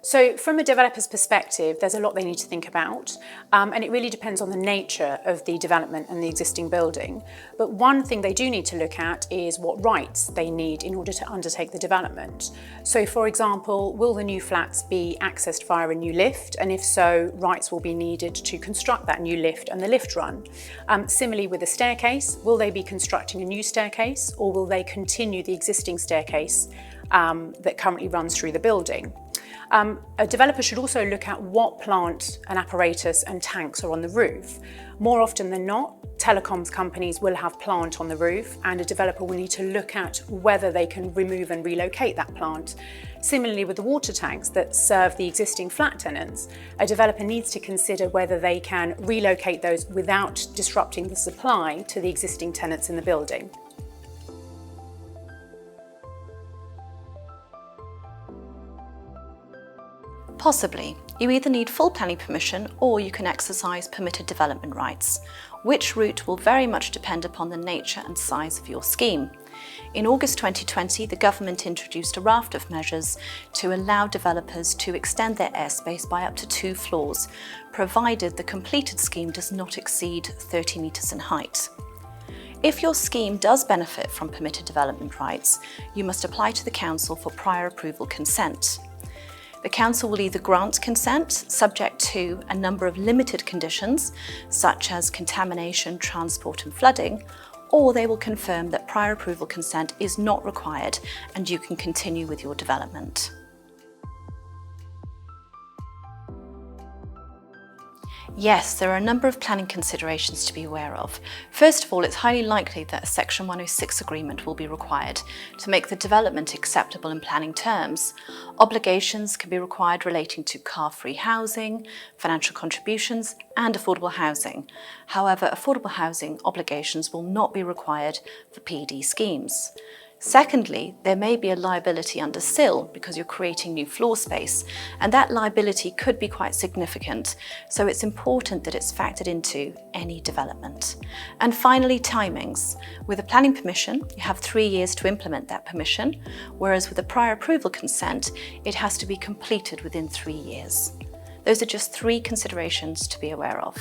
So from a developer's perspective, there's a lot they need to think about, and it really depends on the nature of the development and the existing building. But one thing they do need to look at is what rights they need in order to undertake the development. So for example, will the new flats be accessed via a new lift? And if so, rights will be needed to construct that new lift and the lift run. Similarly with the staircase, will they be constructing a new staircase, or will they continue the existing staircase that currently runs through the building? A developer should also look at what plant and apparatus and tanks are on the roof. More often than not, telecoms companies will have plant on the roof, and a developer will need to look at whether they can remove and relocate that plant. Similarly with the water tanks that serve the existing flat tenants, a developer needs to consider whether they can relocate those without disrupting the supply to the existing tenants in the building. Possibly. You either need full planning permission or you can exercise permitted development rights. Which route will very much depend upon the nature and size of your scheme. In August 2020, the government introduced a raft of measures to allow developers to extend their airspace by up to 2 floors, provided the completed scheme does not exceed 30 metres in height. If your scheme does benefit from permitted development rights, you must apply to the council for prior approval consent. The council will either grant consent, subject to a number of limited conditions, such as contamination, transport and flooding, or they will confirm that prior approval consent is not required and you can continue with your development. Yes, there are a number of planning considerations to be aware of. First of all, it's highly likely that a Section 106 agreement will be required to make the development acceptable in planning terms. Obligations can be required relating to car-free housing, financial contributions and affordable housing. However, affordable housing obligations will not be required for PED schemes. Secondly, there may be a liability under SIL because you're creating new floor space, and that liability could be quite significant, so it's important that it's factored into any development. And finally, timings. With a planning permission, you have 3 years to implement that permission, whereas with a prior approval consent, it has to be completed within 3 years. Those are just 3 considerations to be aware of.